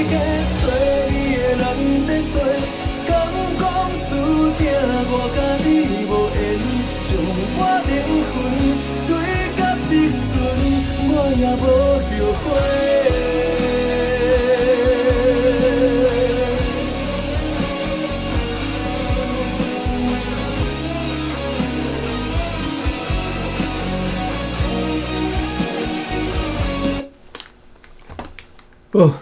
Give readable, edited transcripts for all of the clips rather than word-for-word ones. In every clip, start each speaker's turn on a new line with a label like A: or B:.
A: 加找你的人在地，敢讲注定我甲你无缘，将我灵魂对甲你顺，我也无后悔。
B: 哦，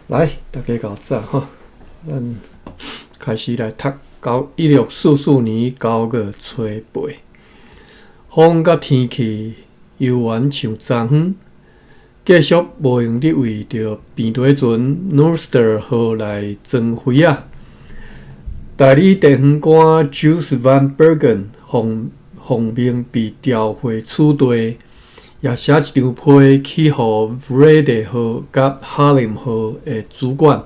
B: 来，大家搞早哈，咱开始来读1644年9月初8，风甲天气悠远像昨昏，继续无用地为着边队船 Norster 号来装飞啊！代理地方官 Jules Van Bergen 奉命被调回处队，也写一张批去互 Vrede 号甲 Harlem 号的主管，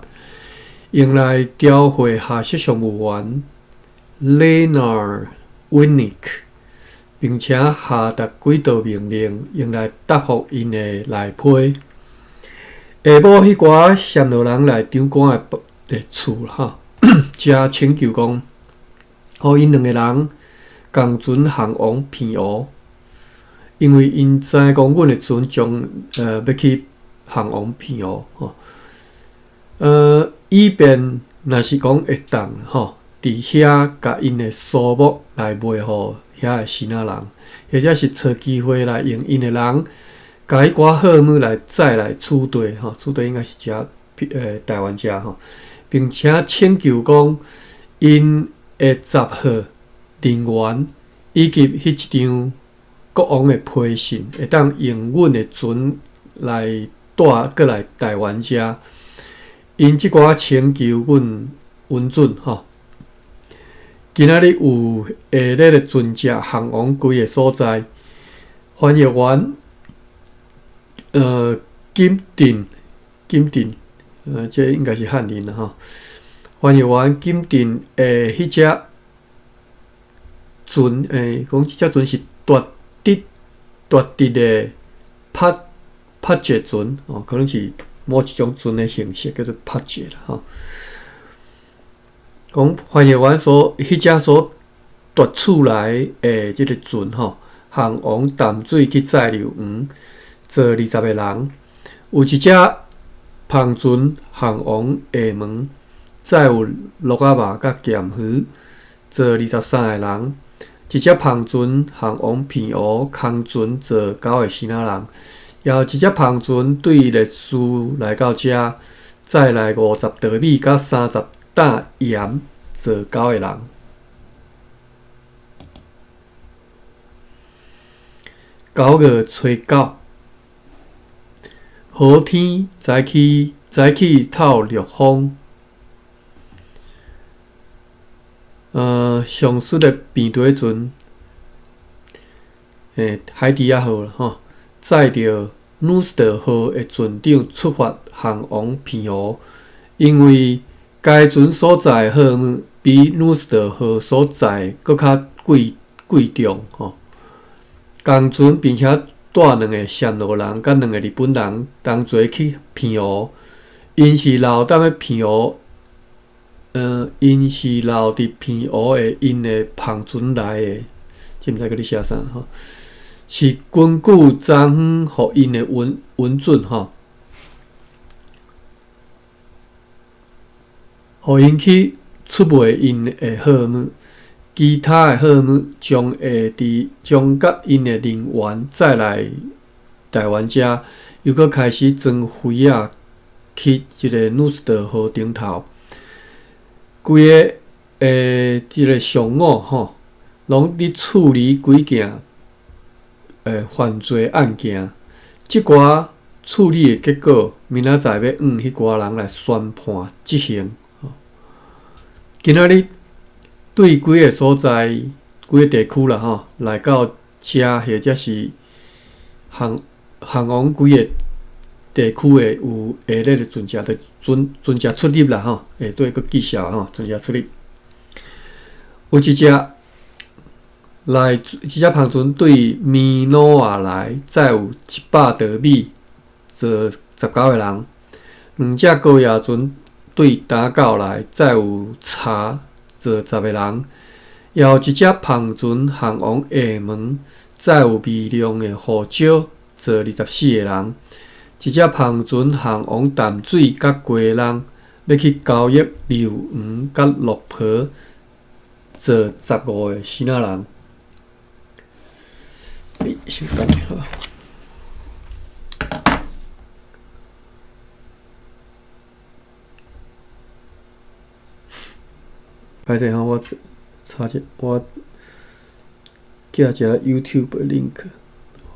B: 用来调回下设常务员 Leonard Winnick， 并且下达几道命令，用来答复因的内批。下晡迄寡陷落人来长官的厝哈。才请求讲，互因两个人共船航往平湖，因为因知讲阮的船将要去航往平湖吼，以便若是讲会当吼，伫遐甲因的数目来卖互遐的新仔人，或者是找机会来用因的人，甲迄寡货物来载来处队吼，处队应该是遮台湾遮吼。并且请求讲，因的10号人员以及迄一张国王的批信，会当用阮的船来带过来台湾遮。因即寡请求阮允准吼。今仔日有下列的船只航往几个所在，翻译员金定。这应该是汉人啦吼。翻译员金定迄只船讲即只船是大直的拍节船哦，可能是某一种船的形式叫做拍节啦吼。讲翻译员迄只所夺取来即个船吼，航往淡水去载流黄，坐20个人，有一只篷船航往厦门，载有鹿仔肉甲咸鱼，坐23个人；一只篷船航往平湖，空船坐9个新仔人；也有一只篷船对历史来到遮，载来50袋米甲30担盐，坐9个人。9月初9，好天早起透绿风。上述的边队船，海迪亚号吼，载着 Norster 号的船长出发航往平湖，因为该船所载货物比 Norster 号所载搁较贵重吼。同船并且带2个暹罗人甲2个日本人同齐去平湖，因是留踮咧平湖，因是留伫平湖的因的篷船内的，即毋知佮你写啥吼，是根据昨昏互因的允准吼，互因去出卖因的货物。其他的货物将甲因的人员载来台湾遮，又搁开始装飞啊去即个 Norster 号顶头。规个即个上午吼，拢伫处理几件犯罪案件。即寡处理的结果，明仔载要迄寡人来宣判执行。今仔日对几个所在、几个地区啦吼，来到遮或者是航往几个地区的有下列的船只，船只出入啦吼，对个记下吼，船只出入。有一只来，即只庞船对米诺瓦来，载有100德米，坐19个人；两只高野船对打狗来，载有茶，坐10个人；也有一只庞船航往厦门，载有微量的胡椒，坐24个人；一只庞船航往淡水甲鸡笼，要去交易硫黄甲鹿皮，坐15个死仔人。想等一下，歹势吼，我查一我寄一个 YouTube 的 link，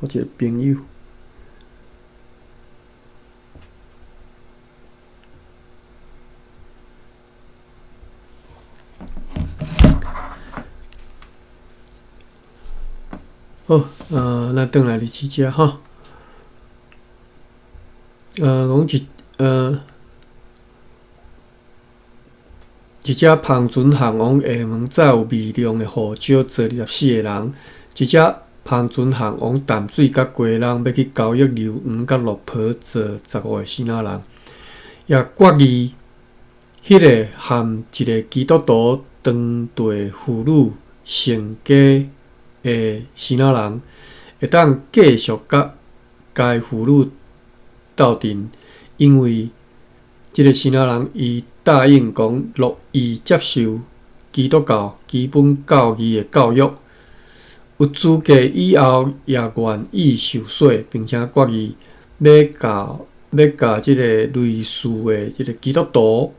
B: 互一个朋友。好，咱转来第四只哈，讲一只庞船航往厦门，载有微量的胡椒，坐24个人；一只庞船航往淡水甲鸡笼，要去交易硫黄甲鹿皮，坐15个死仔人。也决议，迄个含一个基督徒当地妇女成家的死仔人，会当继续甲该妇女斗阵，因为即个死仔人伊答应讲乐意接受基督教基本教义的教育，有资格以后也愿意受洗，并且决意要教即个类似的即个基督徒，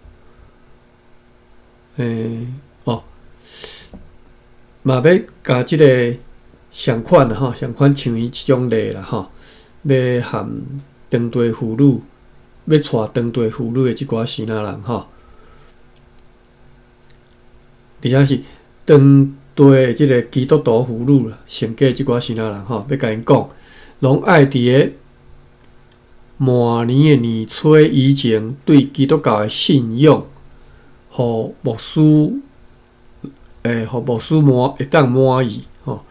B: 嘛要甲即个相款吼，相款像伊即种例啦吼，要含当地妇女，要带当地妇女的即寡死仔人吼，而且是当地的即个基督徒妇女啦，成家即寡死仔人吼，要甲因讲，拢爱伫个末年的年初以前，对基督教的信仰，互牧师会当满意吼。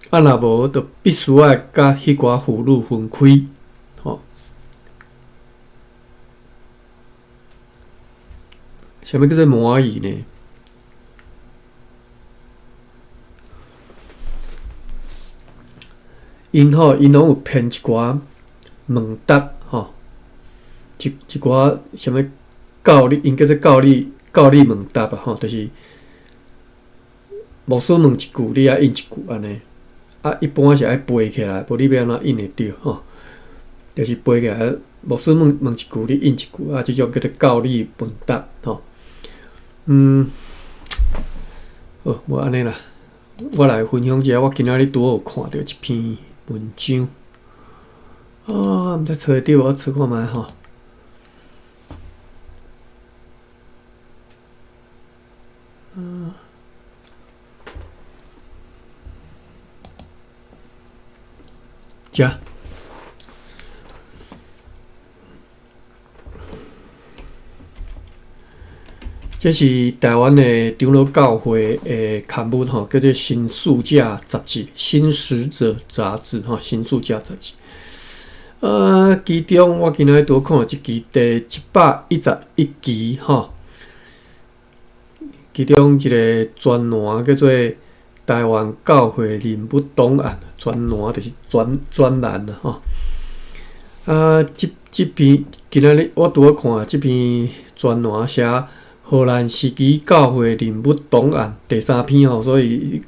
B: 啊，若无，就必须爱甲迄寡妇女分开吼。啥物叫做满意呢？因拢有编一寡问答吼，一寡啥物教理，因叫做教理问答啊吼，就是牧师问一句，你爱应一句安尼。啊，一般是爱背起来，无你要安怎应会着吼？就是背起来，牧师问一句，你应一句啊，即种叫做教理问答吼。好，无安尼啦，我来分享一下，我今仔日拄好看到一篇文章。毋知找会着无？我找看觅吼。遮，这是台湾的长老教会的刊物吼，叫做《新宿假杂志》《新使者杂志》吼，《新宿假杂志》。其中我今仔拄看一期第111期吼，其中一个专栏叫做《台湾教会人物档案》，专栏就是专栏啦吼。这篇今仔日我拄好看这篇专栏写荷兰时期教会人物档案第3篇吼，所以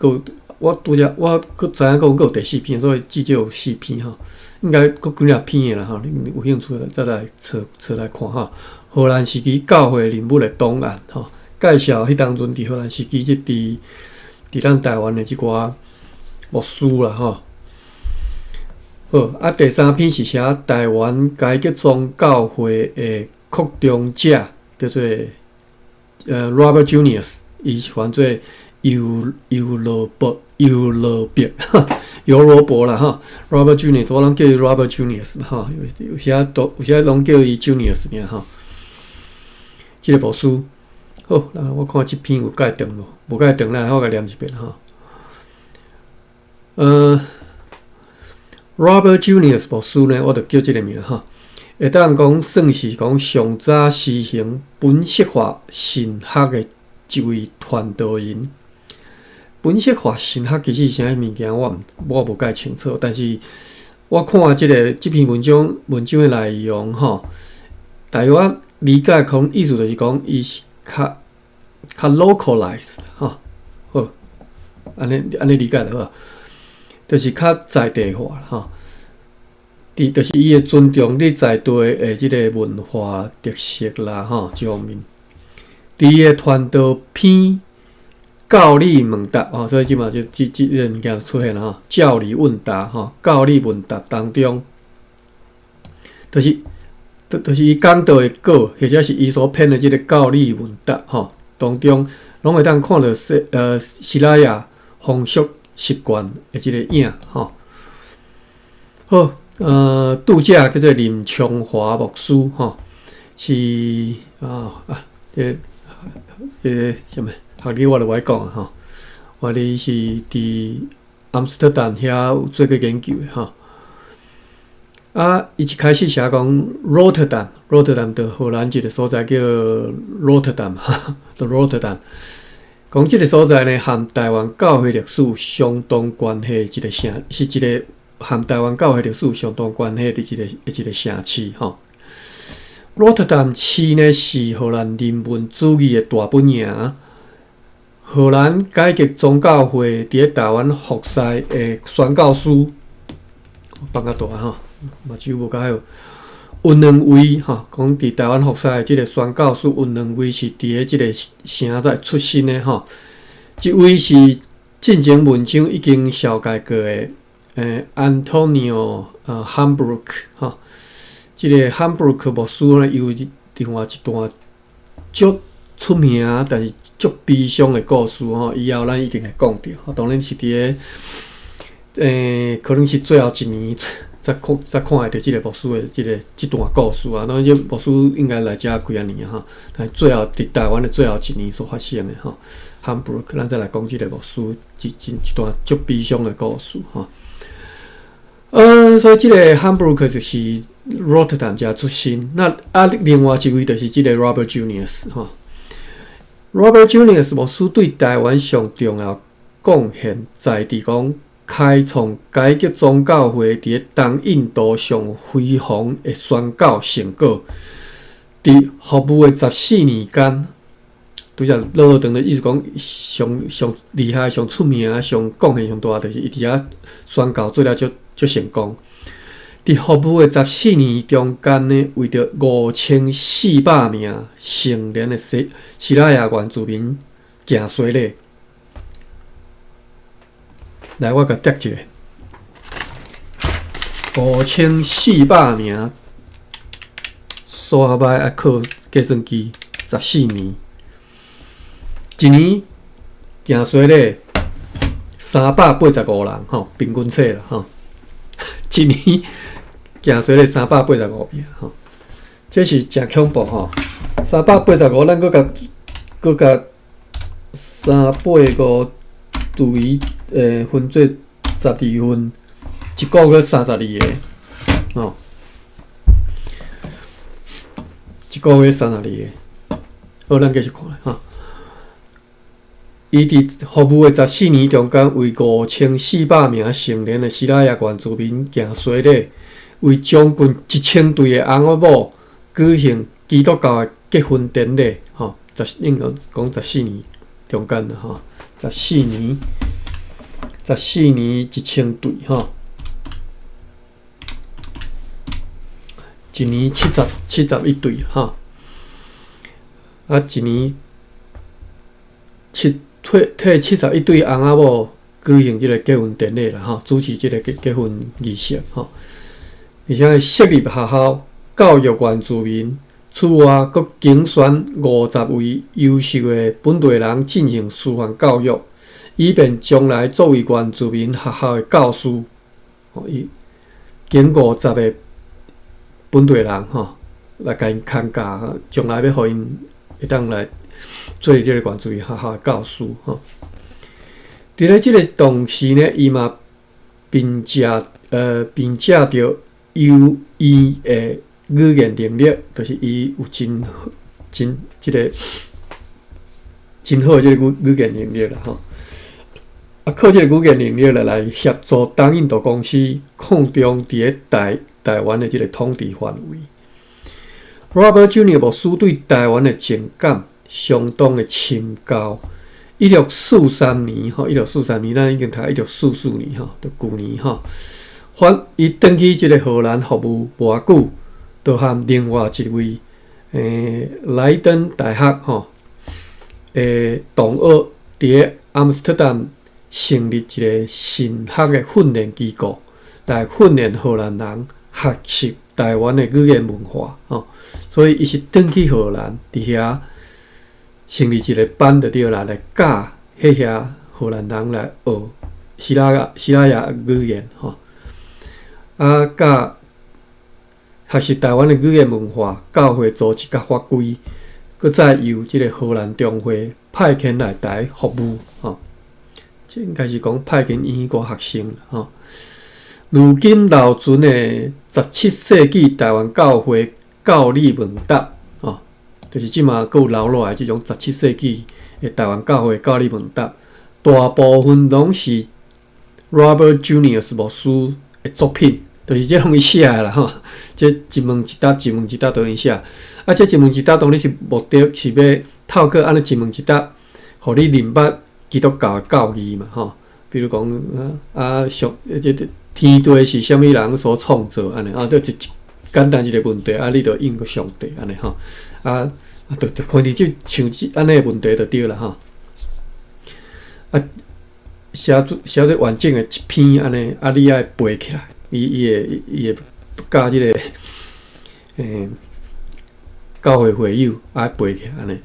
B: 我拄则我知影讲有第4篇，所以至少有4篇吼，应该佫几廿篇的啦吼。你有兴趣的再来找来看吼。荷兰时期教会人物的档案吼，介绍迄当阵伫荷兰时期伫咱台湾的即寡牧师啦吼。好，第3篇是写台湾改革宗教会的扩张者，叫做Robert Junius， 伊是翻做尤罗伯啦哈 ，Robert Junius， 我拢叫伊 Robert Junius 哈，有些拢叫伊 Junius 尔哈。即个牧师，好，我看即篇有介长无？无介长啦，我甲念一遍哈。Robert Junius 牧师呢，我就叫这个名哈，会当讲算是讲上早实行本色化神学的一位传道人。本色化神学其实是啥物件，我无介清楚，但是我看这篇文章的内容吼，大约我理解可能意思就是讲，伊是较 localize 吼，好，安尼理解就好。就是较在地化吼，就是伊会尊重你在地的即个文化特色啦吼，这方面。伫伊的传道篇教理问答吼，所以即嘛就即个物件出现了吼，教理问答吼，教理问答当中，就是伊讲道的稿，或者是伊所编的即个教理问答吼，当中拢会当看到希拉雅风俗习惯的即个影吼。好，拄则叫做林昌华牧师吼，是什么学理我就袂讲吼，我哩是伫阿姆斯特丹遐有做过研究的吼。伊一开始写讲 Rotterdam 的荷兰一个所在叫 Rotterdam 的 Rotterdam。讲即个所在呢，和台湾教会历史相当关系一个城，是一个和台湾教会历史相当关系的一个城市吼。Rotterdam 市呢是荷兰人文主义的大本营。荷兰改革宗教会伫台湾服侍的宣教师，放较大吼，目睭无介好。温两位吼，讲伫台湾服侍的即个宣教师温两位是伫咧即个城在出身的吼。一位是进前文章已经小解过的Antonio Hambrook 吼，即个 Hambrook 牧师呢，有另外一段足出名但是足悲伤的故事吼，以后咱一定会讲到。当然是伫咧可能是最后一年。再看会到即个牧师的即段故事啊，当然这牧师应该来遮几啊年啊，但最后伫台湾的最后一年所发生的吼，汉布鲁克，咱再来讲即个牧师一段足悲伤的故事吼。所以即个汉布鲁克就是 Rotterdam 遮出身，那另外一位就是即个 Robert Junius 吼。Robert Junius 牧师对台湾上重要贡献在伫讲。开创改革宗教会伫东印度上辉煌的宣教成果，伫服务的14年间，拄则老长的意思讲，上厉害、上出名、上贡献上大，就是伊伫遐宣教做了足成功。伫服务的14年中间呢，为着5400名成年的希腊雅原住民行洗礼。来，我甲叠一个5400名，数学歹爱靠计算机，14年，一年行洗礼385人吼，平均册啦吼，一年行洗礼385名吼，这是真恐怖吼，385，咱搁甲385除以分做12分，一个月32个，吼，一个月32个。好，咱继续看吼。伊伫服务的14年中间，为5400名成年的希腊雅原住民行洗礼，为将近1000对的翁仔某举行基督教的结婚典礼，吼，应该讲14年中间的吼，14年1000对吼，一年71对吼，一年替71对翁仔某举行即个结婚典礼啦吼，主持即个结婚仪式吼，而且设立学校教育原住民，此外佫竞选50位优秀的本地人进行师范教育。以便将来作为原住民学校的教师，伊经50个本地人来甲因看教，将来要互因会当来做即个原住民学校的教师伫咧即个同时呢，伊嘛并借着由伊的语言能力，就是伊有即个真好即个语言能力啦吼。靠即个语言能力来协助东印度公司扩张伫咧台湾的即个统治范围。Robert Junior 牧师对台湾的情感相当的深厚。1643年，1643年，咱已经读1644年吼，就旧年吼。伊转去即个荷兰服务无久，就和另外一位莱登大学吼同学伫阿姆斯特丹成立一个神学的训练机构，来训练荷兰人学习台湾的语言文化吼。所以伊是转去荷兰伫遐成立一个班就对啦，来教迄遐荷兰人来学希腊雅语言吼。教学习台湾的语言文化，教会组织甲法规，搁再由即个荷兰中会派遣来台服务吼。这应该是讲派遣英国学生吼。如今留存的17世纪台湾教会教理问答吼，就是即马搁有留落来即种17世纪的台湾教会教理问答，大部分拢是 Robert Junior 牧师的作品。就是这拢伊写啦吼，这一问一答都伊写。这一问一答当然是目的是要透过安尼一问一答，互你明白基督教的教义嘛吼。比如讲这天地是虾米人所创造安尼就一简单一个问题你就应个上帝安尼吼就看你就像安尼问题就对啦吼。写做完整的一篇安尼你爱背起来。伊会教即个教会会友背起安尼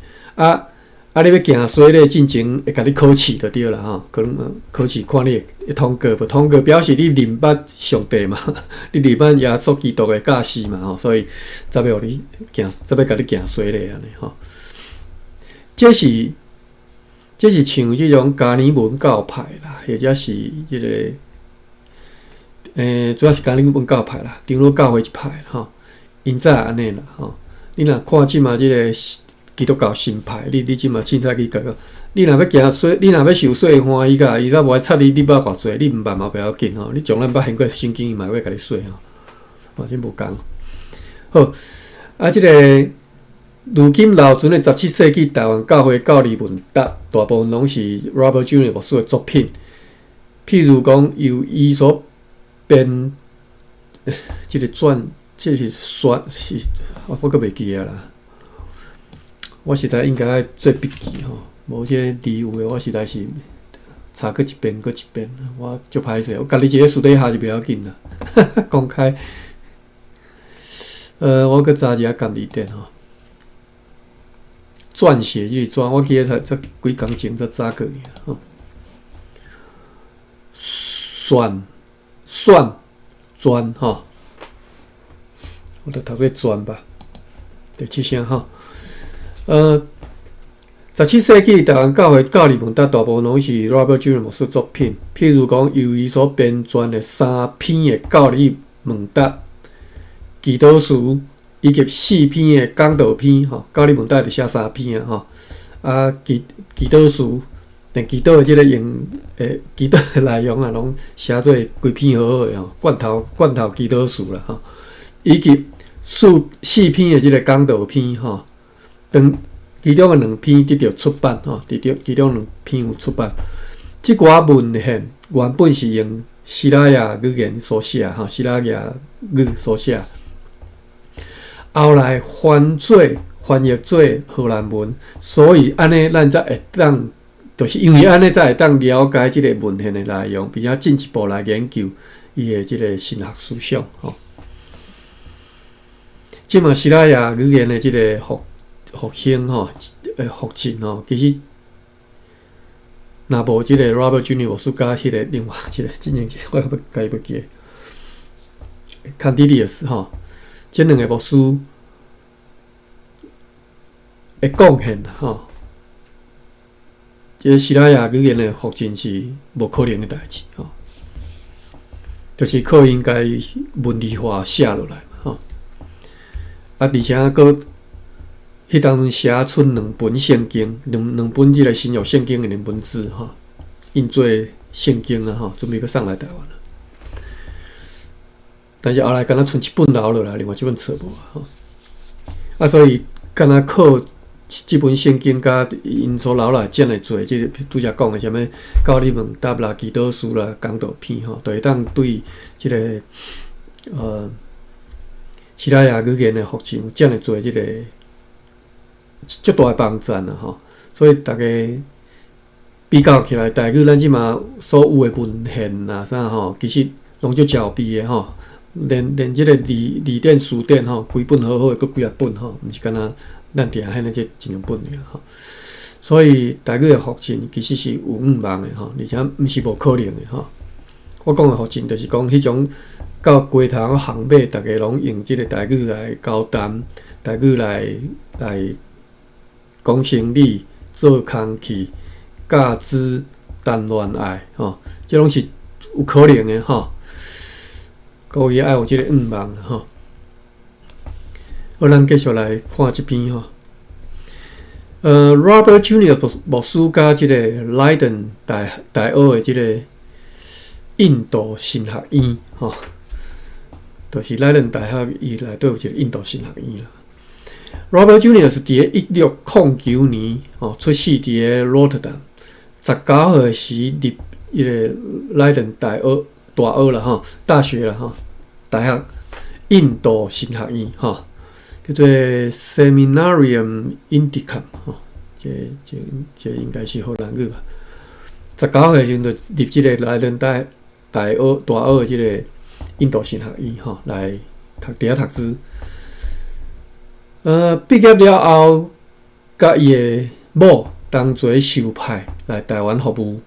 B: 你要行衰咧，进前会甲你考试就对啦吼，可能考试看你会通过不通过，表示你明白上帝嘛，你明白耶稣基督的教示嘛吼，所以才要甲你行衰咧安尼吼。这是像即种加尼文教派啦，或者是即个。主要是加尼文教派啦，长老教会一派吼，因早安尼啦吼。你若看即马即个基督教新派，你即马凊彩去讲，你若要行水，你若要受水欢喜甲，伊才无爱插你捌偌济，你毋捌嘛不要紧吼。你从咱捌现过圣经，伊嘛会甲你说吼，完全无共。好，即个如今留存的17世纪台湾教会教理问答，大部分拢是 Robert Junior 牧师的作品，譬如讲由伊所编即个传，即是算是我阁袂记啊啦。我实在应该爱做笔记吼，无即个字有诶，我实在是查过一遍，我足歹势。我家己一个私底下就不要紧啦，公开。我阁查一下甘字典吼，撰写即个传，我记得才几工前才查过尔吼，转吼，我著读做转吧，第七声吼。17世纪台湾教会教理问答大部分拢是 Robert Junior 牧师作品，譬如讲由伊所编撰的3篇的教理问答、祈祷书，以及4篇的讲道篇吼。教理问答就写3篇吼，祈祷书。但祈祷的即个祈祷的内容拢写做规篇好好诶吼，罐头祈祷书啦吼，以及4篇的即个讲道篇吼，其中的2篇得到出版吼，其中2篇有出版。即寡文献原本是用希腊雅语言所写吼，希腊雅语所写，后来翻译做荷兰文，所以安尼咱才会当。就是因为安尼才会当了解即个文献的内容，并且进一步来研究伊的即个神学思想吼。即嘛希腊雅语言的即个复兴吼，复振吼，其实若无即个 Robert Junior 牧师甲迄个另外一个，真正我要记 Candidius 吼，即2个牧师的贡献吼。即个希腊雅语言的复振是无可能的代志吼。就是课应该文理化写落来吼。而且佫迄当阵写出2本圣经，两本即个新约圣经的文字吼，印做圣经啊吼，准备佫送来台湾了。但是后来敢若剩一本留落来，另外一本册无吼。所以敢若靠即本圣经甲因所留来建的做，即个拄则讲的啥物教你问答啦、祈祷书啦、讲道篇吼，就会当对即个希腊雅语言的复习建的做即个足大的帮助啦吼。所以大家比较起来，台语咱即马所有的文献啦啥吼，其实拢足照逼的吼。连即个字典、词典吼，规本好好的，佫几啊本吼，毋是敢若咱定遐尼即一两本尔吼。所以台语的复振其实是有望的吼，而且毋是无可能的吼。我讲的复振，就是讲迄种到街头巷尾，大家拢用即个台语来交谈，台语来讲生理、做空气、教知、谈恋爱吼，即拢是有可能的吼。各位爱有即个愿望吼。好，咱继续来看即篇吼。Robert Junior 牧师甲即个 Leiden 大学的即个印度神学院吼，就是Leiden大学伊内底有一个印度神学院啦。Robert Junior 是伫1609年吼出世伫Rotterdam， 19岁时入伊个Leiden大学啦吼，大学啦吼，大学印度神学院吼。叫做 Seminarium Indicum 吼，这应该是荷兰语吧。19岁时就入即个莱登大学即个印度神学院吼来伫遐读书。毕业了后，甲伊的某同齐受派来台湾服务。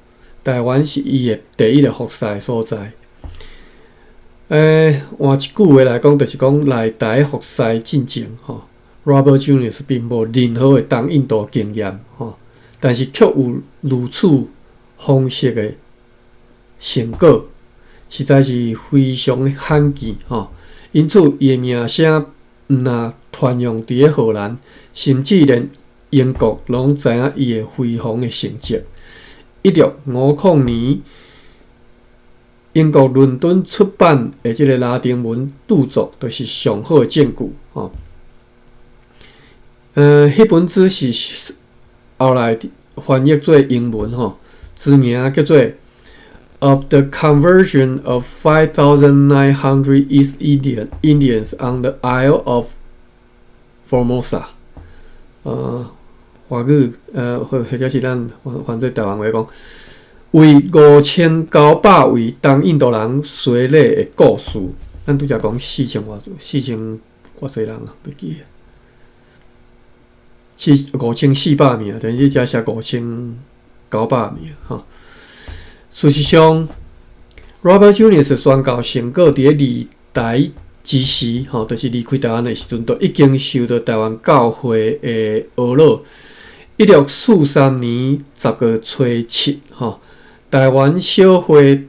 B: 台湾是伊的第一个服侍所在。换一句话来讲，就是讲来台服侍进前吼 ，Robert Junior 并无任何的东印度经验吼，但是却有如此丰硕的成果，实在是非常罕见吼。因此，伊的名声毋但传扬伫荷兰，甚至连英国拢知影伊的辉煌的成绩。1650年。英国伦敦出版的即个拉丁文著作，就是上好的证据吼。迄本书是后来翻译做英文吼，书名叫做《Of the Conversion of 5,900 East Indians on the Isle of Formosa》。华语或者是咱翻做台湾话讲。为5900位东印度人洗礼的故事，咱拄则讲4000多人啊，袂记啊，5400名，等于加写5900名哈。事实上 ，Robert Junior 宣告成果伫离台之时，吼，就是离开台湾的时阵，都已經受到台灣教會的訛擾。1643年10月初7，吼。台灣小會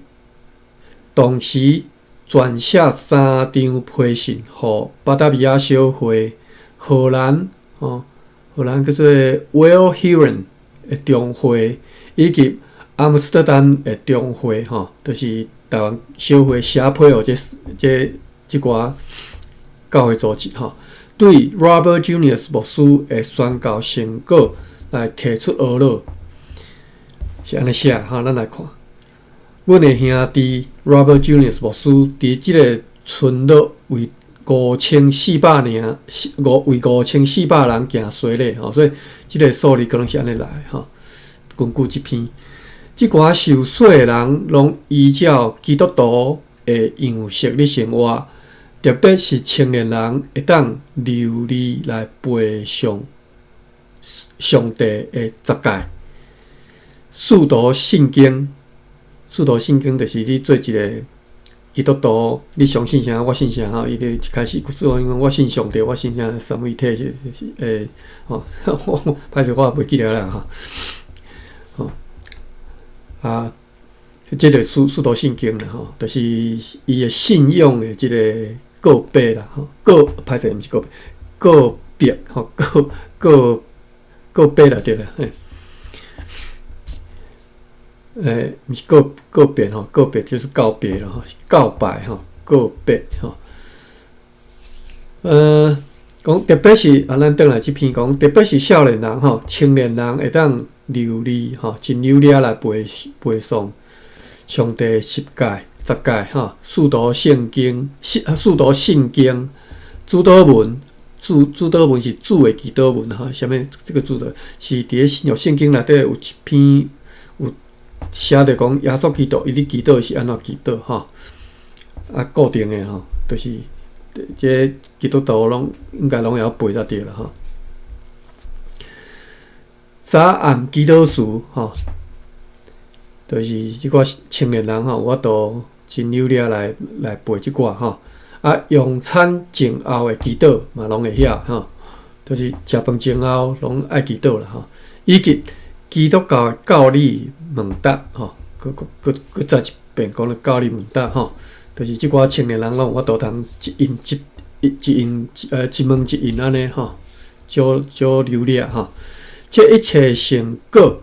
B: 同時撰寫3張批信，予巴達比亞小會、荷蘭叫做 Wilhelm 的中會，以及阿姆斯特丹的中會，就是台灣小會寫批予即寡教會組織，對 Robert Junior 牧師的宣教成果來提出訛擾。是安尼写哈，咱来看。阮的兄弟 Robert Junior 牧師伫即个村落为5400人行洗礼吼，所以即个数字可能是安尼来吼。根据即篇，即寡受洗的人拢依照基督徒的样式咧生活，特别是青年人会当流离来背上帝的十诫。使徒圣经就是你做一个基督徒，你相信啥，我信啥吼。伊就一开始做，因为我信上帝，我信啥三位一体是歹势我也袂记了啦吼。即个使徒信经啦吼，就是伊诶信仰诶即个告别啦吼，歹势毋是告别吼，告别啦对啦，毋是告别吼，告别就是告别了吼，告白吼，告别吼。讲特别是咱转来即篇讲，特别是少年人吼、青年人会当流利吼，真流利来背诵上帝10诫吼，四读圣经，主祷文，主祷文是主的祈祷文哈。下面这个主的是伫新约圣经内底有一篇有写着讲耶稣基督伊咧祈祷是安怎祈祷吼，固定的吼，就是这基督徒应该拢会晓背才对啦吼。早暗祈祷时吼，就是即个青年人吼，有法度真流利来背即寡吼。用餐前后的祈祷嘛，拢会晓吼。就是食饭前后拢爱祈祷啦吼。以及基督教的教理问答吼，佮再一遍讲了教理问答吼。就是即寡青年人拢有法度通一问一应安尼吼，少流利吼。这一切成果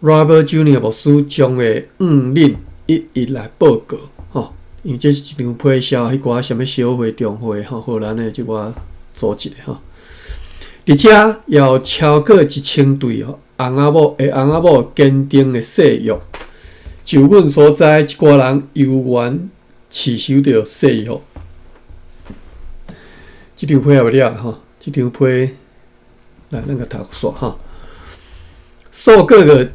B: ，Robert Junior 牧师将会恁一一来报告吼。因为这是一场配销，迄寡什么小会、中会吼，荷兰的即寡组织吼。而且要超过1000对翁仔某坚定的誓约，就阮所在一寡人悠远持守着誓约。即场配也袂了吼，即场配来咱个读煞吼。数个月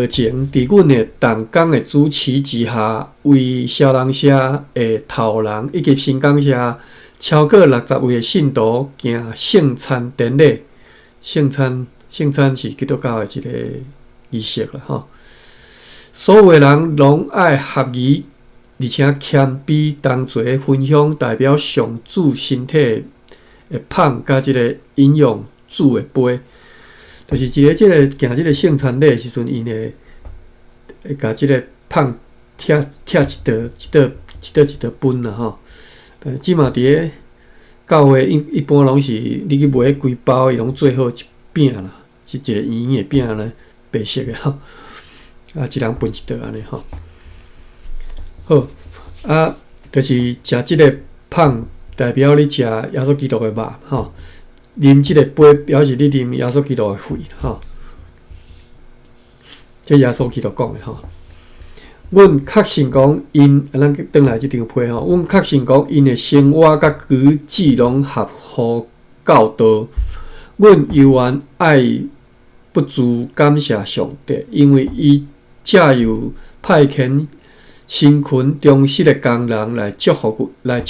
B: 前，伫阮的同工的主持之下，为小人社的头人以及新港社超过60位的信徒行圣餐典礼。圣餐是基督教的一个仪式啦吼。所有的人拢爱合宜，而且谦卑同齐分享代表上主身体的捧甲即个饮用主的杯。就是即个行即个圣餐礼时阵，因会甲即个捧拆一道分啦吼。即嘛伫个教会一般拢是你去买规包，伊拢做好一饼啦，一个圆的饼咧，白色的吼。一人分一道安尼吼。好就是食即个捧，代表你食耶稣基督的肉吼。啉即个杯，表示你啉耶稣基督的血吼。这耶稣基督讲的吼。阮确信讲因，咱转来即张批吼。阮确信讲因的生活甲举止拢合乎教导。阮犹原爱不住感谢上帝，因为伊借由派遣辛勤忠实的工人来祝福阮。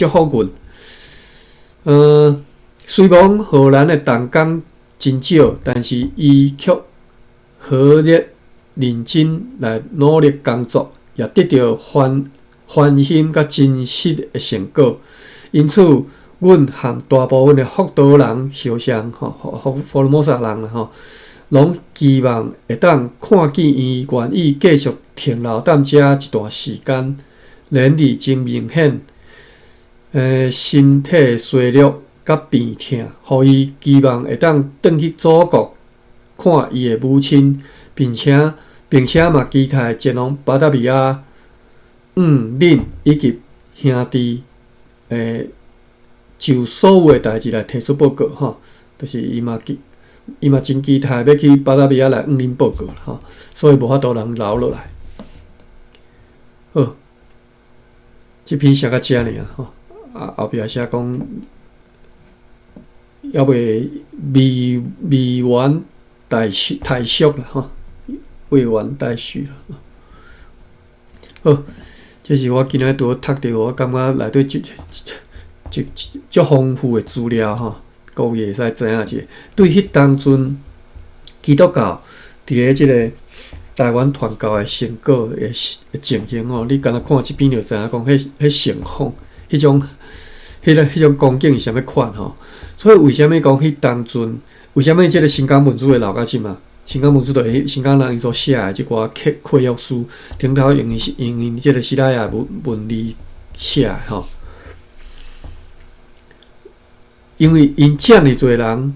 B: 虽然荷兰的同工真少，但是伊却和热认真来努力工作，也得到欢欣甲真实的成果。因此，阮和大部分的福岛人相像福尔摩沙人吼，拢期望会当看见伊愿意继续停留踮遮一段时间，连日真明显，身体衰弱。甲病痛，互伊期望会当转去祖国看伊的母亲，并且嘛期待前往巴达比亚、恁以及兄弟，就所有的代志来提出报告吼。就是伊嘛真期待要去巴达比亚来恁报告吼，所以无法度人留落来。好，这篇写到遮尔吼，后壁写讲。还未未完待续啦吼，未完待续啦。好，这是我今仔拄读到，我感觉内底足丰富的资料吼，各位会使知影者。对迄当阵基督教伫个即个台湾传教的成果的情形吼，你敢若看即篇就知影讲，迄盛况，迄种光景是啥物款吼？所以为虾米讲迄当阵，为虾米即个新港文主会留到即嘛？新港牧师就是新港人伊所写的即寡契约书，顶头用因即个希腊雅文字写的吼。因为因遮尔侪人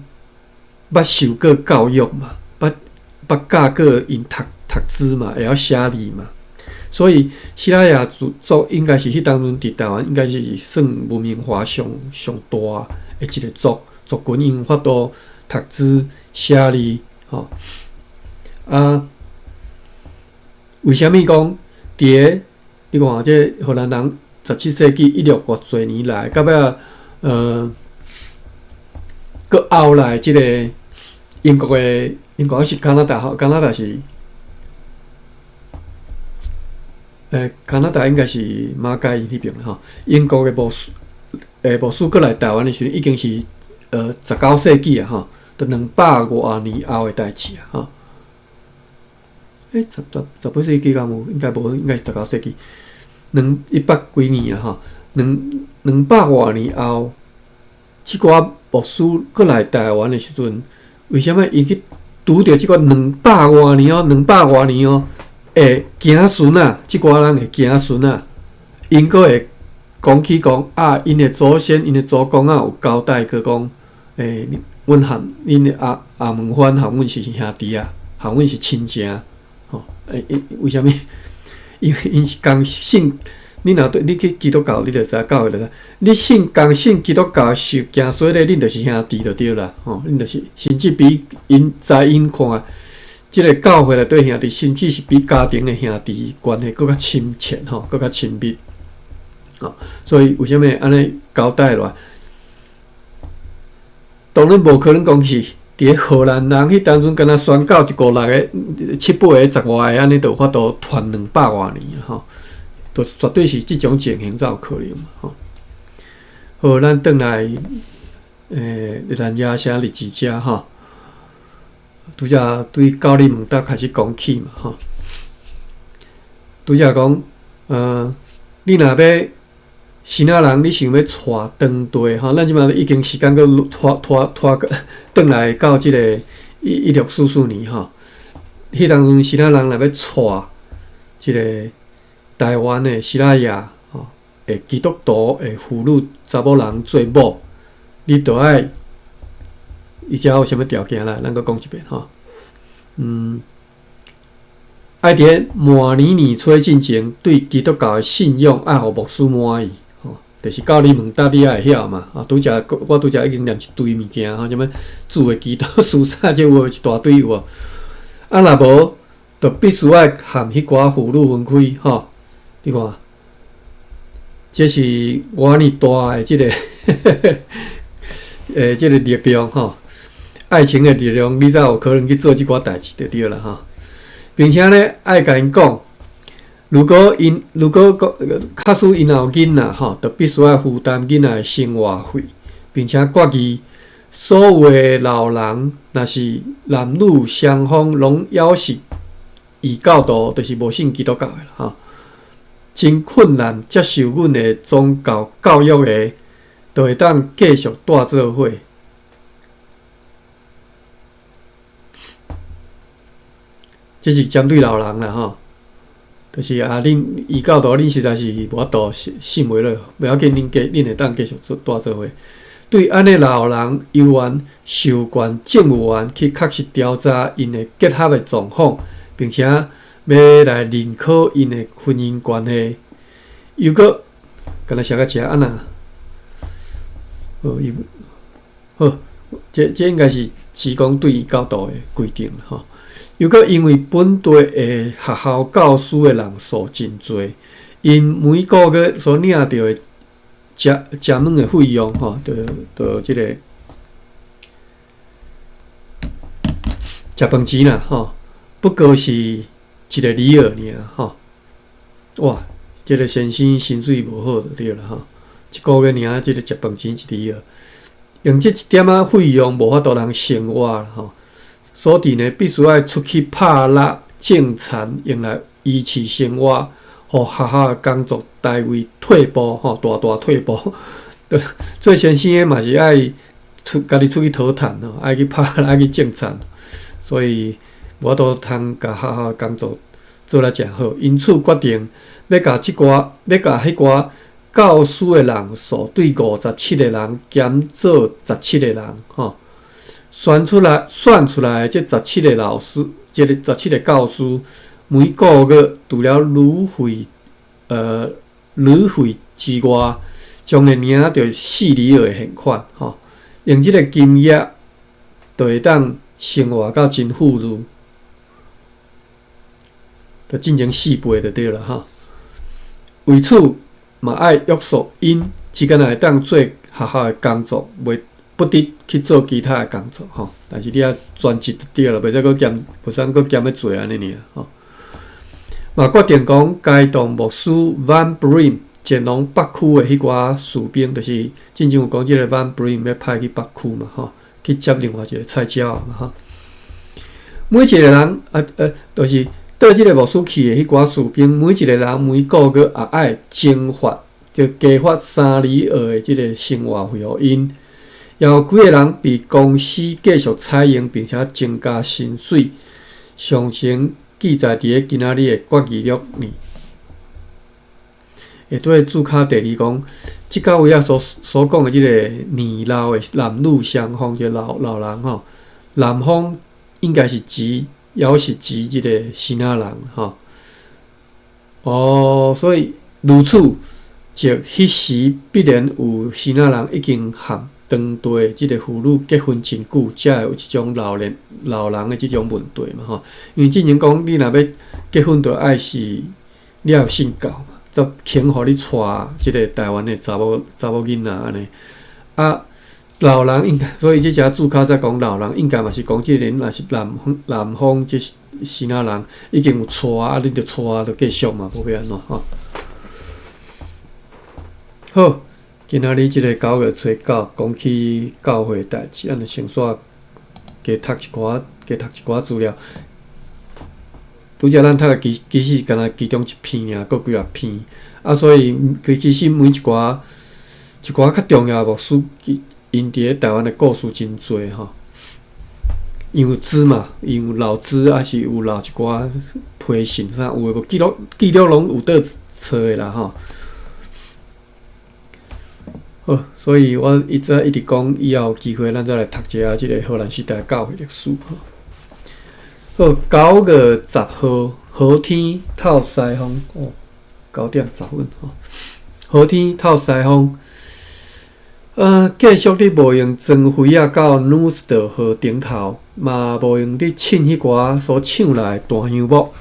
B: 捌受过教育嘛，捌教过因读书嘛，会晓写字嘛，所以希腊雅族应该是迄当阵伫台湾应该是算文明化上大的一个族群，因法度读书写字吼。为虾米讲伫你看这荷兰人17世纪16偌侪年来，到尾搁后来即个英国是加拿大吼，加拿大是加拿大应该是马介因迄边吼。英国的牧师过来台湾的时候，已经是19世纪啊吼，都200多年后的代志啊吼。18世纪敢无？应该无，应该是19世纪100几年啊吼，200多年后，即寡牧师过来台湾的时阵，为什么伊去拄着即个200多年的子孙啊？即寡人的子孙啊，因阁会讲起讲啊，因的祖先、因的祖公啊，有交代过讲，阮含因的阿门番含阮是兄弟啊，含阮是亲情。吼，为虾米？因为因是共信，你若对你去基督教，你就知教会就知，你共信基督教受惊，所以咧，恁就是兄弟就对啦。吼，恁就是甚至比因在因看，即个教会内底兄弟，甚至是比家庭的兄弟关系更较亲切吼，更较亲密。所以为虾米安尼交代落来？当然无可能讲是。伫个荷兰人迄当阵，敢若宣教1个6个、7、8个、10外个，安尼就有法度传200多年吼，就绝对是即种情形才有可能嘛吼。好，咱转来咱亚写日记遮吼，拄则对教理问答开始讲起嘛吼。拄则讲你若要新仔人，你想要带长地吼？咱即马已经时间搁拖转来到即个1644年吼。迄当阵新仔人若要带即个台湾的希腊雅吼，诶基督徒诶妇女查某人做某，你着爱伊遮有啥物条件啦？咱搁讲一遍吼。爱伫末年初进前，对基督教的信仰爱互牧师满意。就是教你问答，你也会晓嘛？我拄则已经念一堆物件吼，什物主的祈祷书啥，即有一大堆有无？若无，就必须爱含迄寡妇女分开吼。你看，这是偌尼大的即个即个力量吼，爱情的力量，你才有可能去做即寡代志就对啦吼。并且咧，爱甲因讲。如果假使因有囡仔吼，就必须要负担囡仔的生活费，并且决议所有的老人，若是男女双方拢要是异教徒，就是无信基督教的啦吼，真困难接受阮的宗教教育的，就会当继续带做伙。这是针对老人啦吼。就是恁异教徒，恁实在是无法度信袂落，袂要紧，恁会当继续带做伙。对安尼老人、幼员、受管政务员去确实调查因的结合的状况，并且要来认可因的婚姻关系。又搁敢若写个食安那？好，这应该是讲对异教徒的规定吼。又搁因为本地的学校教师的人数真多，因每个月所领到的食饭的费用吼，就即个食饭钱啦吼，不过是一个里尔尔吼。哇，即个先生薪水无好就对啦吼，一个月尔即个食饭钱一里尔，用这一点仔费用无法度通生活啦吼。所以呢，必须要出去拍力种田，用来维持生活，互学校的工作单位退步吼，大退步。做先生的嘛是爱家己出去讨趁吼，爱去拍力，爱去种田。所以我都通甲学校工作做来诚好，因此决定要甲迄寡教书的人数对57个人减做17个人，吼，选出来这17个老师，这个17个教师，每个月除了旅费之外，将个名就4厘的现款，吼，用这个金额就会当生活到真富裕，就进行4倍就对了，吼。为此嘛爱约束因只敢会当做学校的工作，不得去做其他的工作，吼。但是你要专职就对了，袂使佫兼，袂使佫兼咧做安尼尔，吼。嘛决定讲该动牧师 Van Brim 前往北区的迄寡士兵，就是之前有讲即个 Van Brim 要派去北区嘛，吼，去接另外一个菜鸟嘛，吼。每一个人就是倒即个牧师去的迄寡士兵，每一个人每个月也爱征发，就加发3厘的即个生活费互因。然后几个人被公司继续采用，并且增加薪水，详情记载伫咧今仔日的决议录里。会对注脚第2讲，即个位所讲的即个年老的男女双方，即老人吼，男方应该是指，也是指即个新仔人吼。所以如此，即迄时必然有新仔人已经和当地即个妇女结婚真久，才会有即种老人的即种问题嘛吼。因为之前讲，你若要结婚，就爱是你要有信教嘛，则肯互你娶即个台湾的查某囡仔安尼。老人应该，所以即只注脚在讲老人应该嘛是讲即个人若是男方即新仔人已经有娶你着娶着继续嘛，无要安怎吼。好。今仔日即个9月初9讲起教会代志，咱就先煞加读一寡资料。拄则咱读的其实敢若其中一篇尔，佫几啊篇。所以其实每一寡较重要的牧师，因伫咧台湾的故事真多吼。因有资嘛，因有老资，还是有留一寡批信啥，有诶无记录拢有倒册诶啦吼。好，所以我一直讲，以后有机会咱再来读一下即个荷兰时代教会历史。好，9月10号，好天透西风，9点10分好天透西风。继续咧无用装飞到努斯德河顶头，嘛无用咧唱迄寡所唱来大香木。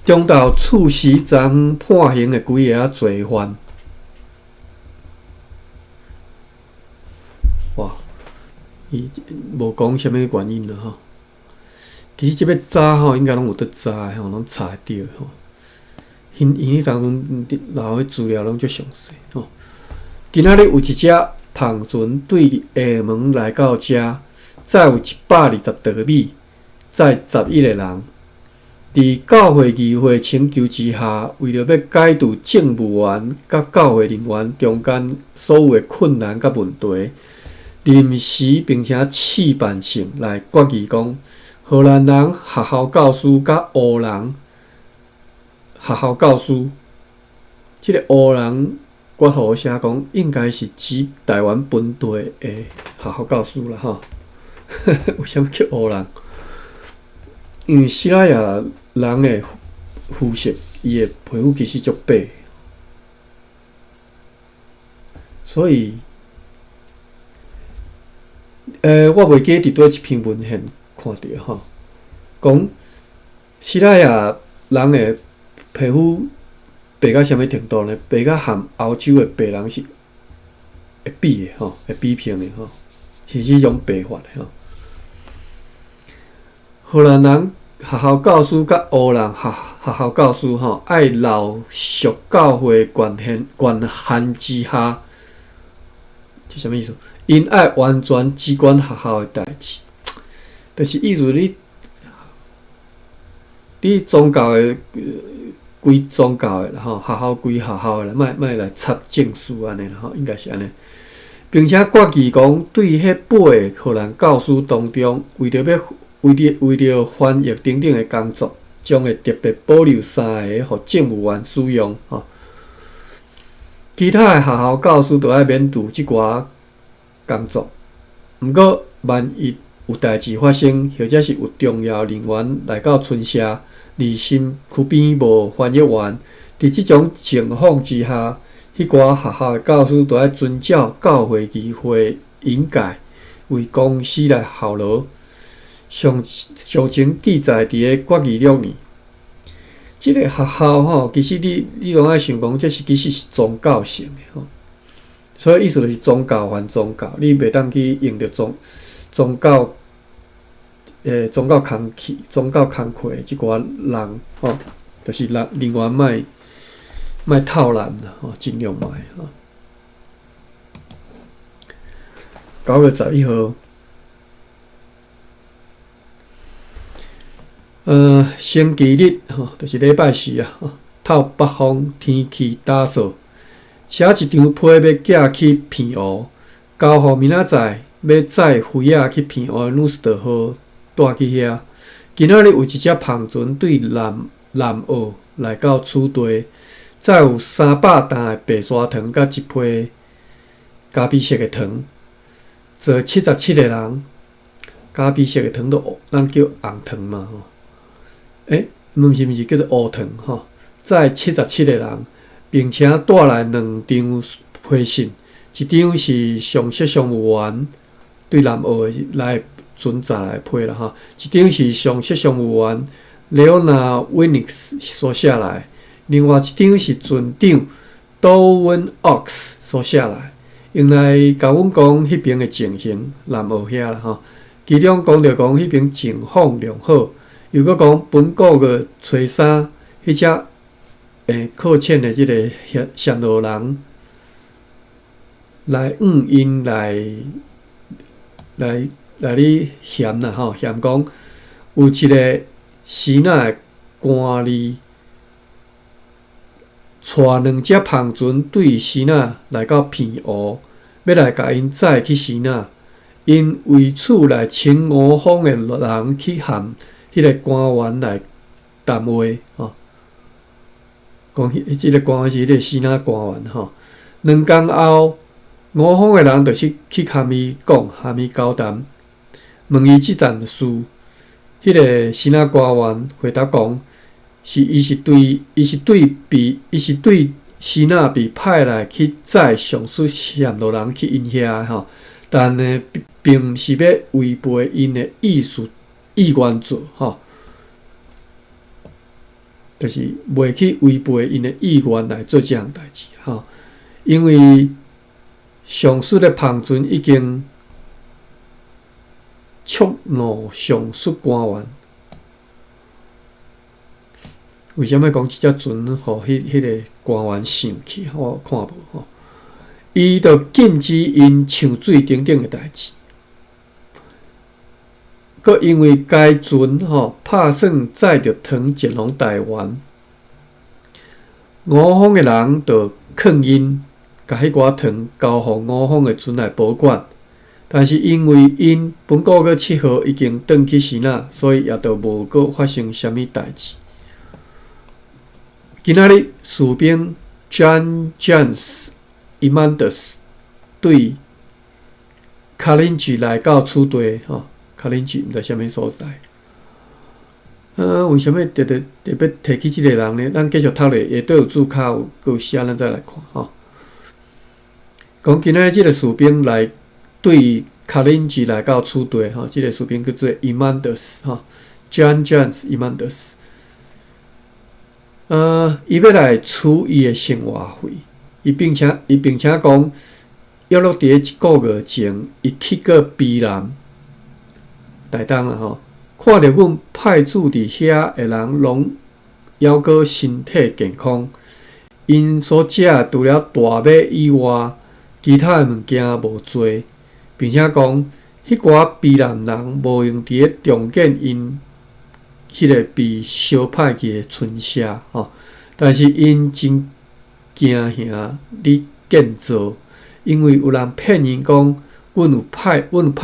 B: 中昼处时昨判刑的几个罪犯，哇！伊无讲啥物原因啦吼。其实即要查吼，应该拢有得查的吼，拢查会着吼。因迄当中留的资料拢足详细吼。今仔日有一只篷船对厦门来到遮，载有120多米，载11个人。伫教会议会请求之下，为了要解除政务员甲教会人员中间所有的困难甲问题，临时并且试办性来决议讲，荷兰人学校教师甲乌人学校教师，即个乌人决互写讲，应该是指台湾本地的学校教师啦吼。为什么叫乌人？因为西拉雅人的肤色，伊的皮肤其实足白，所以，我袂记伫倒一篇文献看到吼，讲西拉雅人的皮肤白到什么程度呢？白到和欧洲的白人是会比的吼，会比拼的吼，是这种白法的吼。荷兰人学校教师甲乌人学校教师吼，爱留属教会权限之下，是啥物意思？因爱完全只管学校的代志，就是意思你宗教的归宗教的啦吼，学校归学校的啦，莫来插证书安尼啦吼，应该是安尼。并且决议讲，对迄8个荷兰教师当中，为着翻译等等的工作，将会特别保留3个，互政务员使用。其他的学校教师都要免除即寡工作。毋过，万一有代志发生，或者是有重要人员来到村社，而身躯边无翻译员，伫即种情况之下，迄寡学校的教师都要遵照教会议会引介，为公司来效劳。详情记载伫个决议录里。即个学校其实你拢爱想讲，这是其实是宗教性的所以意思就是宗教还宗教，你袂当去用着宗教宗教空气、宗教空气即寡人就是人员莫套滥啦尽量莫9月11号。星期日就是礼拜四啊，透北风，天气打扫，写一张批要寄去片湖，交互明仔载要载飞仔去片湖的努斯特号带去遐。今仔日有一只篷船对南澳来到此地，再有300担的白砂糖甲一批咖啡色的糖，坐77个人。咖啡色的糖都咱叫红糖嘛毋是叫做乌糖载77个人，并且带来2张批信，一张是上级商务员对南澳的来船载来批啦一张是上级商务员 Leona Winix 所写来，另外一张是船长 Darwin Ox 所写来，用来甲阮讲迄边的情形，南澳遐啦其中讲着讲迄边情况良好。又搁讲，本个月初3，迄只靠浅的即个线路人来因来咧嫌啦嫌讲有一个希腊的官吏，带2只篷船对希腊来到片湖，要来甲因载去希腊，因为此来请我方的人去喊。迄个官员来谈话讲即个官员是迄个希腊官员2天后，我方的人就是去喊伊讲，喊伊交谈，问伊即件事。迄个希腊官员回答讲，伊是对希腊被派来去载上述线路人去因遐但呢，并毋是要违背因的意愿做就是袂去违背因的意愿来做这样代志因为上述的篷船已经触怒上述官员。为什么讲即只船互迄个官员生气？我看无伊就禁止因抢水等等的代志。搁因为该船拍算载着糖前往台湾，我方的人就劝因甲迄寡糖交互我方的船来保管，但是因为因本个月7号已经转去希腊，所以也就无搁发生啥物代志。今仔日士兵 John James Imandus 对卡林吉来到此地卡林吉毋知啥物所在。为什么特别提起即个人呢？咱继续读咧，下底有注脚有写，咱再来看讲今仔日即个士兵来对卡林吉来到此地即个士兵叫做 Imandus John James Imandus。伊要来处伊的生活费，伊并且讲，约落伫1个月前，伊去过卑南。台东看到阮派驻伫遐的人拢犹阁身体健康，因所食除了大马以外，其他的物件无多，并且讲迄寡卑南人无用伫重建因迄个被烧歹去的村舍但是因真惊吓你建造，因为有人骗因讲，阮有派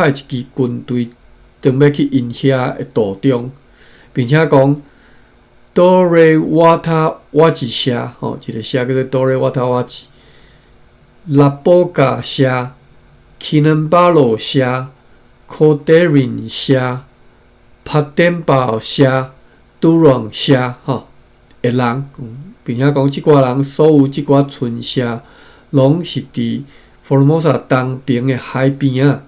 B: 一支军队，准要去因遐的道中，并且讲 Dore Wata Waji 社，一个社叫做 Dore Wata Waji， 拉波加社、Kinabalu 社、Koderin 社、Pademba 社、Durang 社，的人，并且讲即寡人所有即寡村社，拢是伫佛罗摩萨东边的海边啊。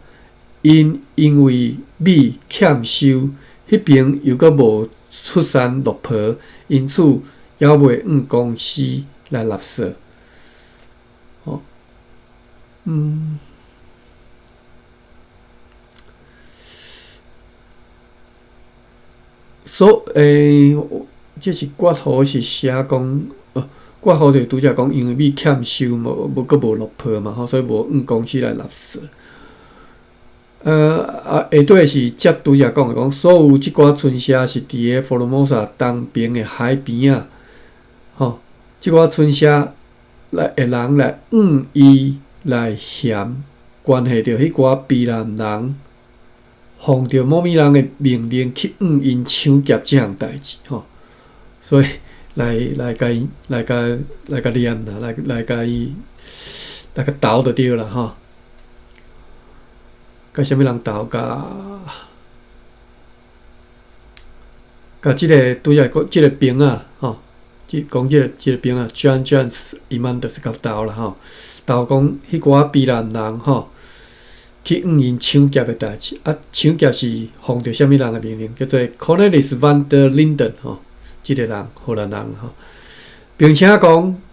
B: 因为米欠收，迄边又阁无出产落坡，因此也袂用公司来纳税。这是国号是写讲，国号就拄则讲，因为米欠收，无阁无落坡嘛，所以无用公司来纳税。下底是接拄则讲，所有即寡村社是伫个佛罗摩萨东边的海边啊，即寡村社的人来伊来嫌关系着迄寡卑南人，奉着某米人的命令去因抢劫即项代志，所以来甲念啦，来甲斗就对啦，甲啥物人斗？甲即个拄则讲即个兵啊，讲即个兵啊 ，John Imandus 甲斗啦，斗讲迄寡卑南人去因抢劫的代志，抢劫是奉着啥物人的命令？叫做 Cornelis van der Linden 即个人荷兰人并且讲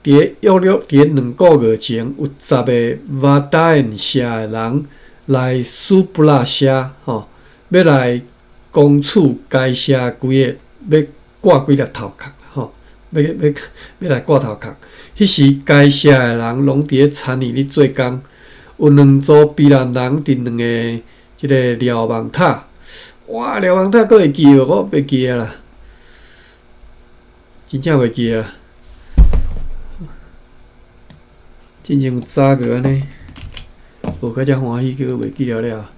B: 伫2个月前有10个瓦达恩社的人。来苏布拉社，要来攻取该社规个，要挂几粒头壳，要来挂头壳。迄时该社的人拢伫咧田里咧做工，有2组卑南人伫2个即个瞭望塔，哇，瞭望塔佫会记哦，我袂记啦，真正袂记啦，真正有早过安尼。无较遮欢喜，叫袂记了。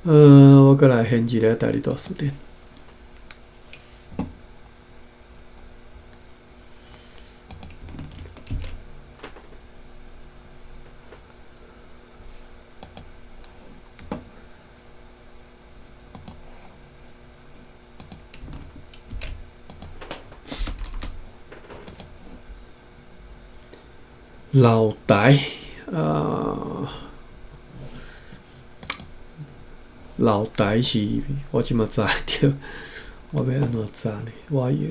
B: 我阁来献一个大理大书店。老台，老台是我即马知着，我要安怎知呢？我用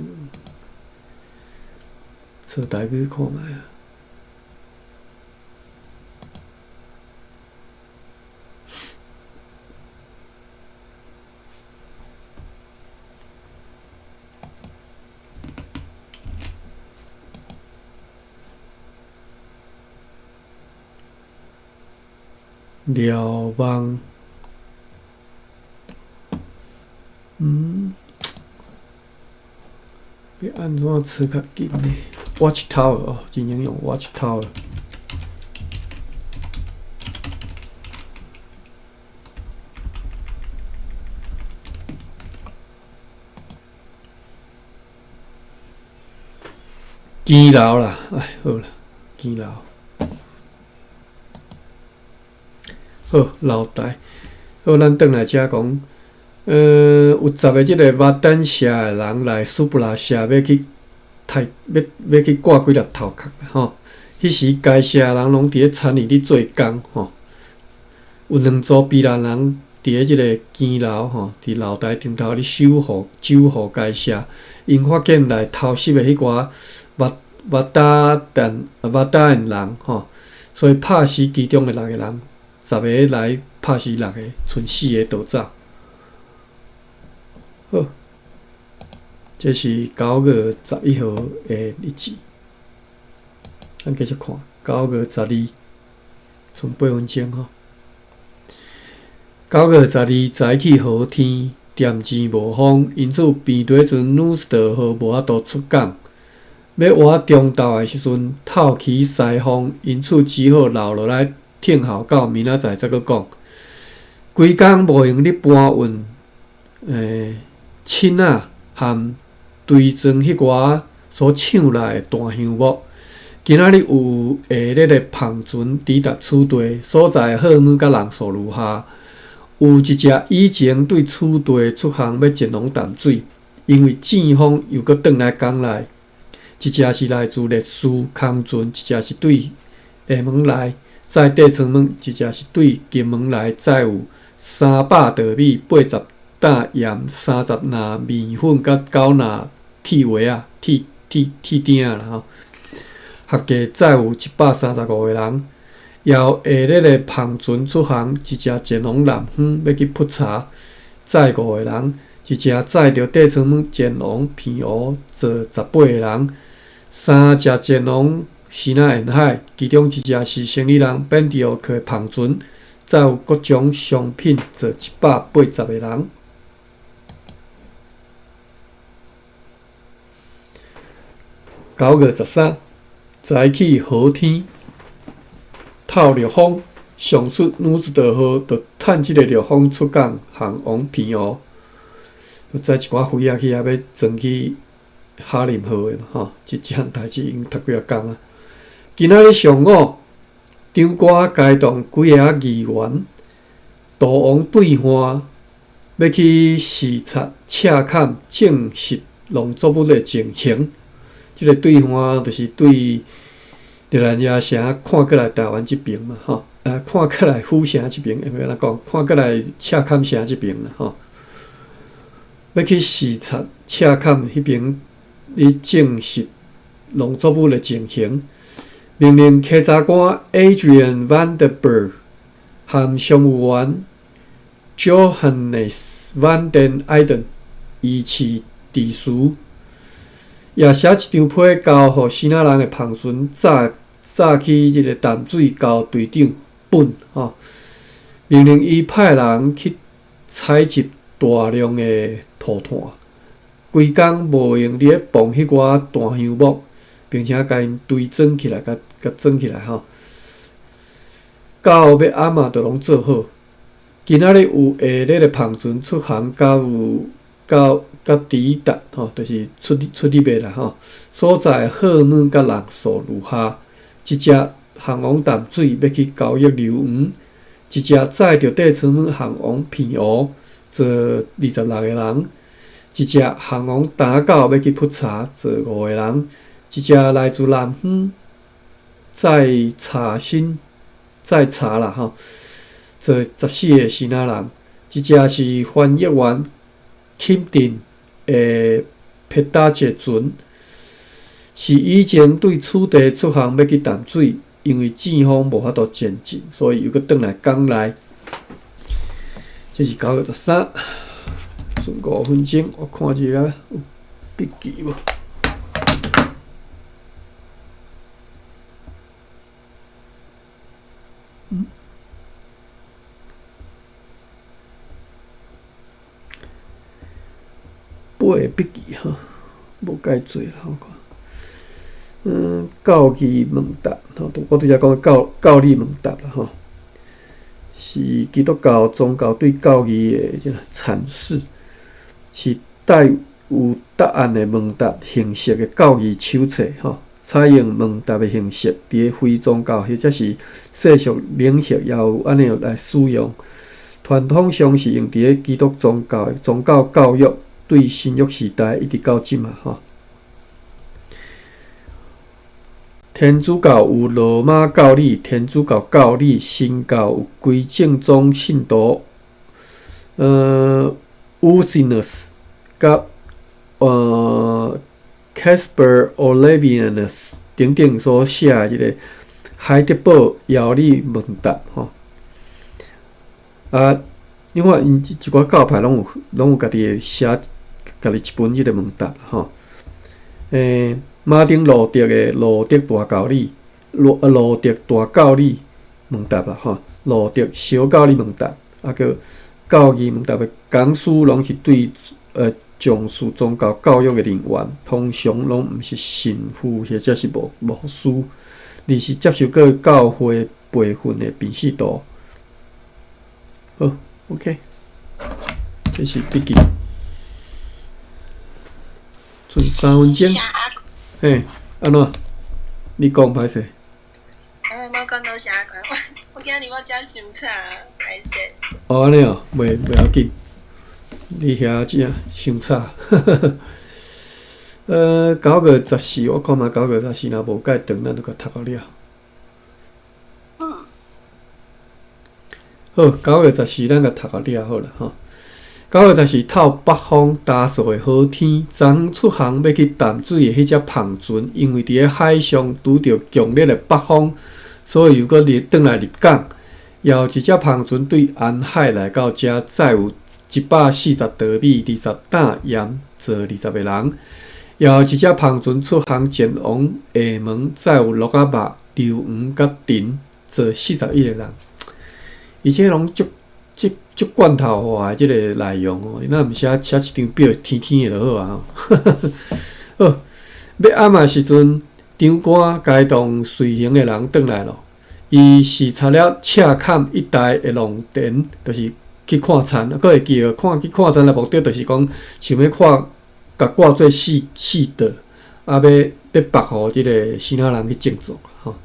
B: 做台语看觅啊。瞭望，要安怎词较紧呢 ？Watch Tower 真正用 Watch Tower。基楼啦，好啦，基楼。好，老台。好，咱转来遮讲，有10个即个瓦丹社的人来苏布拉社要去挂几粒头壳迄时该社的人拢伫咧田里咧做工有2组卑南人伫咧即个基楼伫老台顶头咧守护该社，因发现来偷袭的迄寡瓦达人所以拍死其中的6个人。10个来拍死6个，剩4个逃走。好，这是9月11号的日子。咱继续看9月12，剩8分钟9月12早起好天，伫点钱无方，因此边对阵努斯特号无法度出港。要活中昼的时阵，透起西风，因此只好留落来听候到明仔载再搁讲。规工无用咧搬运凊仔含对装迄寡所抢来的大香木。今仔日有下日的篷船抵达此地，所在货物甲人数如下：有一只以前对此地出航要前往淡水，因为正风又搁转来港内。一只是来自烈士空船，一只是对厦门来载地层门，一只是对金门来载有300稻米、80担盐、30篮面粉甲9篮铁鞋啊、铁钉啦吼。合计载有135个人。由下日的篷船出航，一只前往南方要去普查，载5个人；一只载着地层门前往平湖，坐18个人。3只前往西南沿海，其中一只是生理人本地游客的篷船，载有各种商品，坐180个人。9月13，早起好天，透热风，上述努斯特号就趁即个热风出港，航往平湖。载一寡飞仔去遐要装去哈林号的嘛吼，即项代志已经读几啊工啊。今仔日上午，张歌该动几个议员逃往对岸，要去视察赤坎证实农作物的情形。即个对岸就是对日兰野城看过来台湾这边嘛吼，看过来府城这边，要安怎讲？看过来赤坎城这边啦吼，要去视察赤坎迄边。以证实农作物的情形，命令稽查官 Adrian Van der Berg 和商务员 Johannes Van den Eyden 依次提书，也写一张批交予西南人的篷船载去即个淡水交队长本吼，命令伊派人去采集大量的土炭。规工无用伫咧绑迄寡大香木，并且甲因堆装起来，甲装起来吼。到要暗嘛，就拢做好。今仔日有下日的篷船出航，到抵达吼，就是出入啦吼。所在货物甲人数如下：一只航往淡水要去交易流园，一只载着地层物航往平湖，坐26个人。一只航往打狗要去普查，坐5个人；一只来自南方载茶啦吼，坐14个西南人；一只是翻译员钦定的撇搭节船，是以前对此地出航要去淡水，因为正风无法度前进，所以又搁转来港内。这是9月13。剩5分钟，我看一下有笔记无？背笔记吼，无介济啦，我看。教义问答吼，我拄则讲教理问答啦吼，是基督教宗教对教义的即个阐释。是带有答案的问答形式的教义手册吼，采用问答的形式，伫咧非宗教或者是世俗领域也有安尼来使用。传统上是用伫咧基督宗教教育对新约时代一直到即嘛吼。天主教有罗马教理、天主教教理，新教有归正宗信徒，Ursinus 甲Caspar Olevinus 等等所写的即个海德堡要理问答吼。另外因一寡教派拢有家己写家己一本即个问答吼。马丁路德的路德大教理、路德大教理问答啦吼，路德小教理问答，个教义问答的讲师拢是对从事宗教教育的人员，通常拢毋是神父或者是牧师，而是接受过教会培训的辨识度。好 ，OK， 这是笔记。剩3分钟。嘿，安怎？你讲歹势？
C: 无讲到啥款，我今日我食伤差，歹势。
B: 哦，安尼哦，袂要紧。你遐只伤差。9月14，我看嘛9月14，若无介长，咱就甲读到了。好，9月14，咱甲读到了好了吼。9月14，透北风大扫的好天，昨出航要去淡水的迄只篷船，因为伫咧海上拄着强烈的北风，所以又搁转来入港。然后一只篷船对安海来到遮，载有140稻米、20担盐，坐20个人。然后一只篷船出航前往厦门，载有鹿仔肉、溜黄甲藤，坐41个人。而且拢足罐头化的即个内容哦，咱毋写一张表，天的就好啊。好，要暗的时阵，长官该动随行的人转来咯。伊视察了赤坎一带的农田，就是去看田，佫会记去看田的目的，就是讲想要看，甲挂做四道，要绑互即个新仔人去种作吼。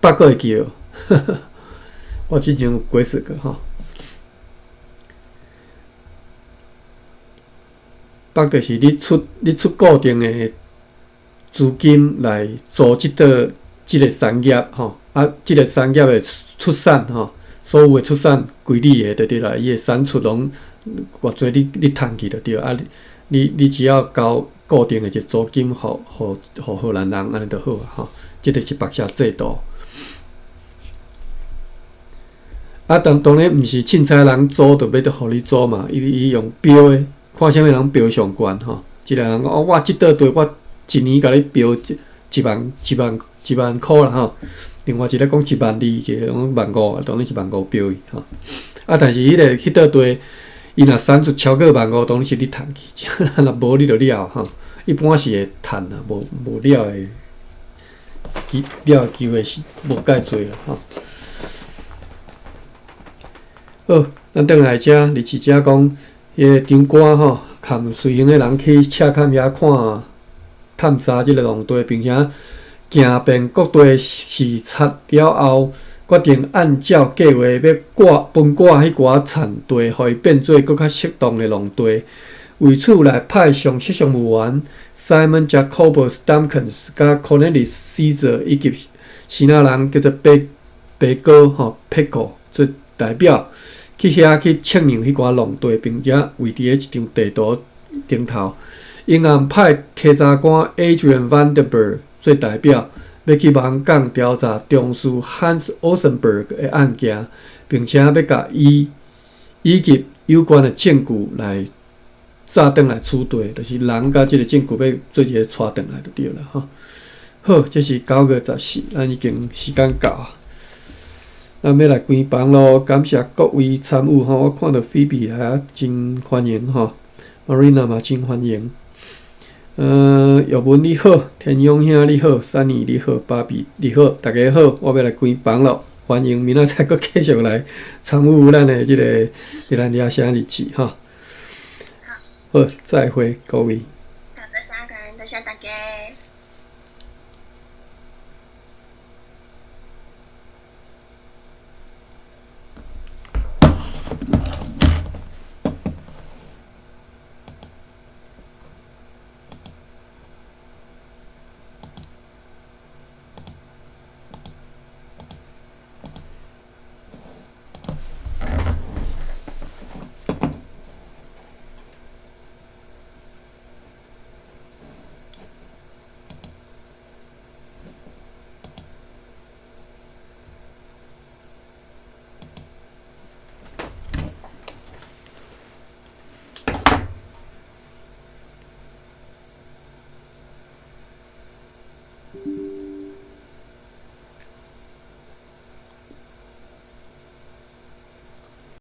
B: 捌佫会记哦，我之前有过说过吼。捌就是你出固定的资金来做即个产业吼，即个产业的出产吼，所有的出产归你的就对啦，伊的产出拢偌济你趁去就对啊。你只要交固定的一个租金，互荷兰人安尼就好啊吼。即个是白社制度。当然毋是凊彩人租就要互你租嘛，伊用标的，看啥物人标上悬吼。一个人讲我即块地我一年甲你标1万箍啦吼。另外一个讲12000，一个讲15000，当然是15000标伊吼。但是迄块地，伊若产出超过15000，当然是你趁去。若无你就了吼。一般是会趁啦，无了的机会是无介多啦吼。好，咱转来遮，日市遮讲，迄个长官吼，含随行的人去赤坎遐看探查即个农地，并且行遍各地视察了后，决定按照计划要分割迄寡田地，互伊变做更较适当的农地。为此来派上设商务员 Simon Jacobus Damkins 甲 Cornelis Caesar 以及新仔人叫做白哥吼 Pico 做代表。去遐去测量迄寡农地，并且为伫咧一张地图顶头，因安派稽查官 Adrian Vandenberg 做代表，要去望港调查中士 Hans Osenberg 的案件，并且要甲伊以及有关的证据来抓转来处理，就是人甲即个证据要做一个带转来就对了吼。好，这是9月14，咱已经时间到啊。咱要来关房咯，感谢各位参与吼，我看到菲比还真欢迎吼 ，Marina 嘛真欢迎。玉文你好，天勇兄你好，珊妮你好，芭比你好，大家好，我要来关房咯，欢迎明仔载佫继续来参与咱的即个日咱遐写日记吼。好，再会各位。
C: 多谢大家。